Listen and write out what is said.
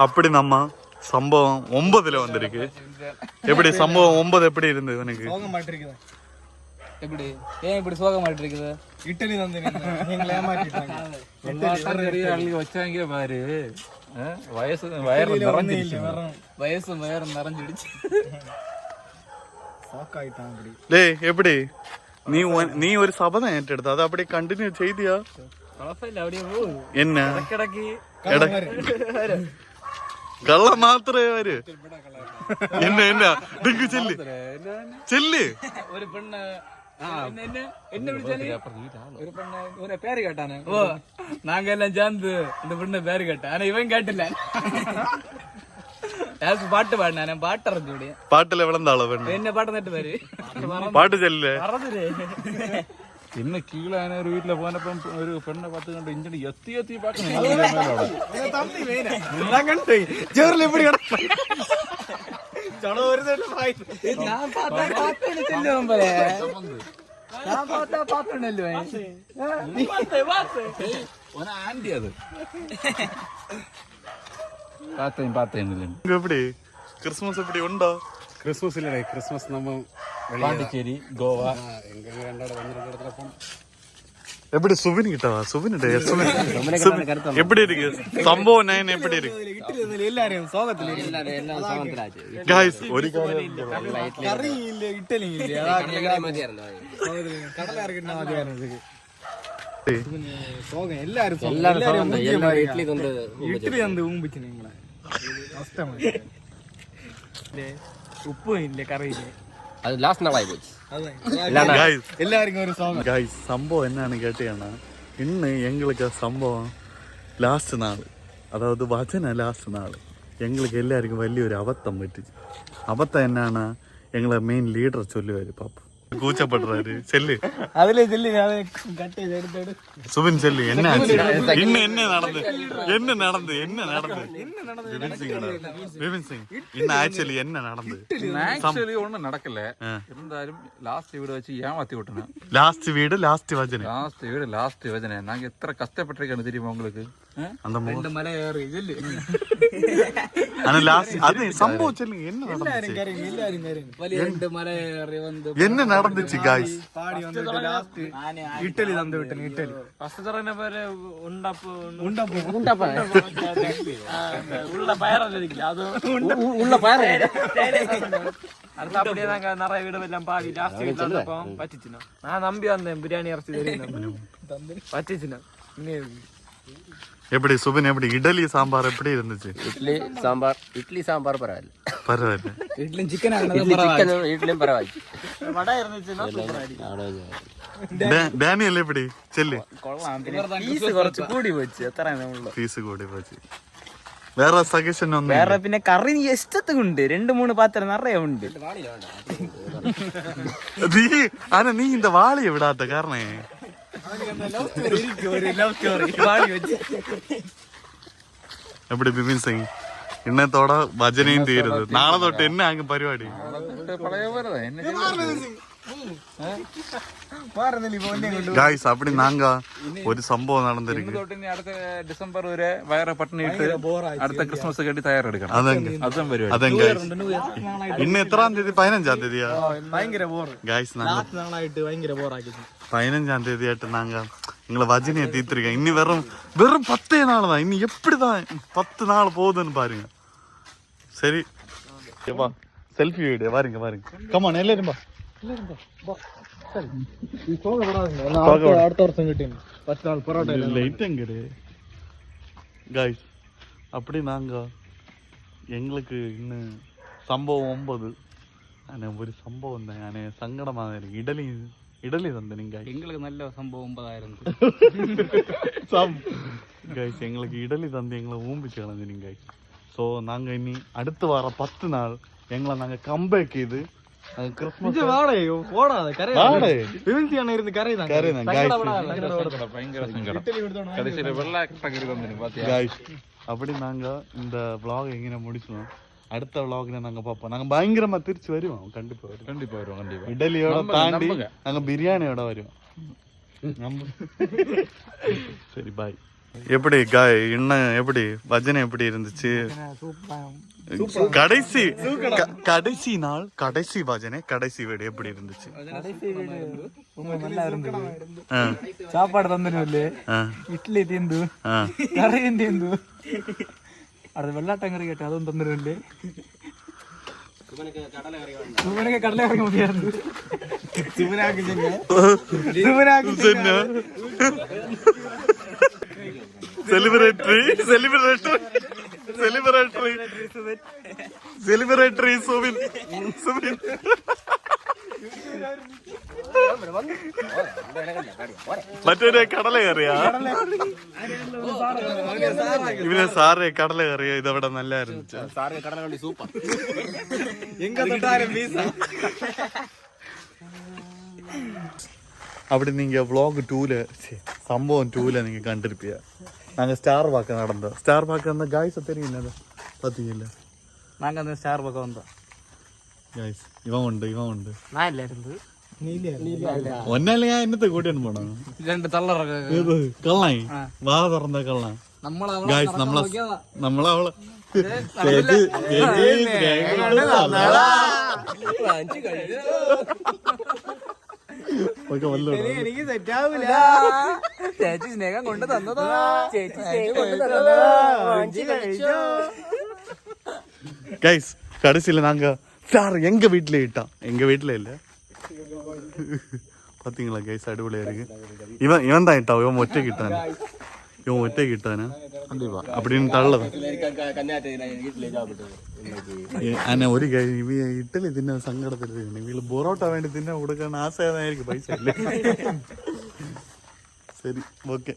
அப்படி நம்ம சம்பவம் 9ல வந்திருக்கு. எப்படி சம்பவம் 9 எப்படி இருந்தது உனக்கு? சோக மாட்டிருக்குது. எப்படி ஏன் இப்படி சோக மாட்டிருக்குது? இட்டலி வந்து எங்களை ஏமாத்திட்டாங்க. வச்சாங்க பாரு. வயசு வயறு நிறைஞ்சிடுச்சு. ஷாக் ஆயிட்டான் அப்படி. டேய் எப்படி நீ ஒரு சபதம் ஏற்றெடுத்த அதை அப்படியே கண்டினியூ செய்தியா? என்ன கிடக்கு கள்ள மாத்திரே வரு என்ன டிங்கு செல்லு செல்லு ஒரு பெண்ண என்ன ஒரு பெண்ண ஒரு பேரு கேட்டானே. ஓ நாங்க எல்லாம் சேர்ந்து இந்த பெண்ண பேரு கேட்டேன். ஆனா இவன் கேட்டல. பாட்டு பாடின பாட்டு இறந்து பாட்டுல விளந்தாள என்ன பாட்டு நட்டு பாரு பாட்டு செல்லு என்ன கீழே ஒரு வீட்டுல போனப்ப ஒரு பெண்ணை பார்த்து கண்டு இன்ஜின் எத்தி பாக்கணும். ஆண்டி அது பார்த்தேன். எப்படி கிறிஸ்மஸ் எப்படி உண்டா? கிறிஸ்மஸ் இல்லடே, கிறிஸ்மஸ் நம்ம பாண்டிச்சேரி கோவா எங்க ரெண்டோட வந்திருக்க இடத்துல போனோம். எப்படி சுவின் கிட்டவா? சுவின் எப்படி இருக்கு சம்பவம்? நைன் எப்படி இருக்கு? எல்லாரும் சோகத்துல गाइस ஒரு கறி இல்ல இட்டலி இல்ல கடலை இருக்குன்னா மாதிரியா இருந்தது. சோகம் எல்லாரும் இட்லி வந்து ஊம்பிச்சு நீங்களா கஷ்டம். உப்பு இல்ல கறி இல்ல அது லாஸ்ட் நாள் ஆயிடுச்சு. எல்லாருக்கும் ஒரு சோகம். गाइस சம்பவம் என்னன்னு கேட்டீங்கன்னா இன்னு எங்களுக்கு சம்பவம் ലാസ്റ്റ് നാൾ അതായത് വചന ലാസ്റ്റ് നാൾ എങ്ങൾക്ക് എല്ലാവർക്കും വലിയൊരു അബദ്ധം പറ്റിച്ചു. അബദ്ധം എന്നാണ് എങ്ങളെ മെയിൻ ലീഡർ ചൊല്ലി വരും പാപ്പ കൂച്ചപ്പെടുறாரு செல்லு அதுல செல்லு கட் எடுத்து சுபின் செல்லு என்ன நடந்து விபின் சிங் இன்னும் ஆக்சுவலி என்ன நடந்து? ஆக்சுவலி ஒண்ணும் நடக்கல. இருந்தாலும் லாஸ்ட் வீடு வச்சு ஏமாத்தி விட்டேன். லாஸ்ட் வீடு லாஸ்ட் வச்சனை நாங்க எத்தனை கஷ்டப்பட்டிருக்கேன்னு தெரியுமா உங்களுக்கு? அந்த ரெண்டு மலை ஏறி செல்லு ஆனா லாஸ்ட் அது சம்பவம் சொல்லுங்க என்ன நடந்துச்சு? ரெண்டு மலை ஏறி வந்து என்ன நடந்துச்சு गाइस? பாடி வந்து லாஸ்ட் இட்டலி தந்து விட்டேன். இட்டலி ஃபர்ஸ்ட் தரன பேரு உண்டப்பு உள்ள பயற இருக்கு. அது உள்ள பயற அடுத்து அப்படியே தாங்க நிறைய வீடு எல்லாம் பாதி லாஸ்ட் வீடு வந்தப்போ பச்சிச்சுனா நான் நம்பி வந்தேன் பிரியாணி இறச்சி தெரியும் பச்சிச்சுனா. எப்படி சுபின் எப்படி இட்லி சாம்பார் எப்படி இருந்துச்சு? இட்லி சாம்பார் பரவாயில்ல. இட்லி சிக்கன் இட்லியும் பரவாயில்ல. வடை இருந்துச்சுன்னா டேனியல் எப்படி செல்லு? കുറച്ച് കൂടി പോச்சு. എത്ര പീസ് കൂടി പോச்சு. വേറെ സജഷൻ ഒന്നും വേറെ പിന്നെ കറി ഇഷ്ടത്തുണ്ട് 2-3 പാത്രം നിറയെ ഉണ്ട്. നീ இந்த வாளியை விடாத காரணம் எப்படி பிபின் சிங் இன்னத்தோட ഭജനയും തീരുത്. നാളെ തൊട്ട് എന്നെ അങ്ങ് പരിപാടി ഗായ്സ് அப்படி நாங்க ஒரு சம்பவம் நடந்திருக்கு. അടുത്ത ഡിസംബർ വരെ വയറെ പട്ടിണിയിട്ട് അടുത്ത ക്രിസ്മസ് കെട്ടി തയ്യാറെടുക്കണം. അതും പരിപാടി. ഇന്ന് എത്രാം തീയതി? 15-ാം തീയതിയാ? ഭയങ്കര ബോർ ഗായ്സ് നാളായിട്ട് ഭയങ്കര ബോറാക്കി. 15-ാം തീയതിയായിട്ട് நாங்க எங்களை வஜனையை தீர்த்திருக்கேன். இன்னி வெறும் 10 நாள் தான். இன்னி எப்படிதான் 10 நாள் போகுதுன்னு பாருங்க. சரி செல்ஃபி வீடியோ பாருங்க கமான் எல்லாரும் அடுத்த வருஷம் கிட்டேன் 10 நாள் பரோட்டா லைட்டங்கடு. காய்ஸ் அப்படி நாங்க எங்களுக்கு இன்னும் சம்பவம் 9. ஆனால் ஒரு சம்பவம் தான் நான் சங்கடமாக இருக்கு. ഇഡലി തന്നെ எங்களுக்கு நல்ல சம்பவம் 9,000 ഗൈസ് എങ്ങൾക്ക് ഇഡലി തന്നെ ഞങ്ങളെ ഊമ്പിച്ച് കളഞ്ഞു ഗൈസ്. ஸோ நாங்கள் இனி அடுத்து வர 10 நாள் எங்களை நாங்கள் கம்பேக் செய்து கிறிஸ்மஸ் அப்படி நாங்க இந்த vlog எങ്ങനെ முடிச்சோம். அடுத்த vlogல நாங்க பாப்போம். நாங்க பயங்கரமா திருச்சி வருவோம். கண்டிப்பா வருவோம். இഡலியோட தாண்டி நாங்க பிரியாணியோட வருவோம். சரி பாய். எப்படி இன்னும் எப்படி பஜனை எப்படி இருந்துச்சு? கடைசி நாள் கடைசி பஜனை கடைசி வீடு எப்படி இருந்துச்சு? சாப்பாடு தந்துருவில்லே, இட்லி தீந்து, கரையும் தீந்து, அது வெள்ளாட்டங்கரை கேட்டு அதுவும் தந்துருவில்லே. சிவனுக்கு கடலை இறங்க முடியாது. സെലിബ്രേറ്ററി സുബിൻ മറ്റൊരു കടല കറിയാ ഇവനെ സാറേ കടല കറിയാ ഇതവിടെ നല്ലായിരുന്നു. அப்படி நீங்க vlog 2ல சம்பவம் 2ல நீங்க கண்டிருப்பீங்க. நாங்க ஸ்டார் பார்க்க நடந்தோம். ஸ்டார் பார்க்க வந்த காய்ஸ் தெரியல பாத்தீங்கல்ல, நாங்க அந்த ஸ்டார் பக்கம் வந்தோம். காய்ஸ் இவன் உண்டு நான் இல்ல இருந்து ഒന്നല്ലയാ എന്നത്തെ കൂട്ടിയാണ് പോണോ? രണ്ട് തള്ളറ കള്ളായി വാ തുറന്ന കള്ളാ. ഗായ്സ് നമ്മളവളെ എനിക്ക് സെറ്റാവൂല. ചേച്ചി സ്നേഹം കൊണ്ട് തന്നതാ. ഗൈസ് கடைசியில நாங்க ஸ்டார் எங்க வீட்டுல இட்டான். எங்க வீட்டுல இல்ல, பாத்தீங்களா கைஸ், அடிபொலியா இருக்கு. இவன் தான் இட்டான். இவன் ஒற்றை கிட்டானா அப்படின்னு தள்ளது. അന്നെ ഒരു ഇഡ്ഡലി തിന്ന സങ്കടത്തിൽ വീട്ടിൽ പൊറോട്ട വേണ്ടി തിന്നെ കൊടുക്കാൻ ആശയമായിരിക്കും, പൈസ ഇല്ലേ. ശരി, ഓക്കെ.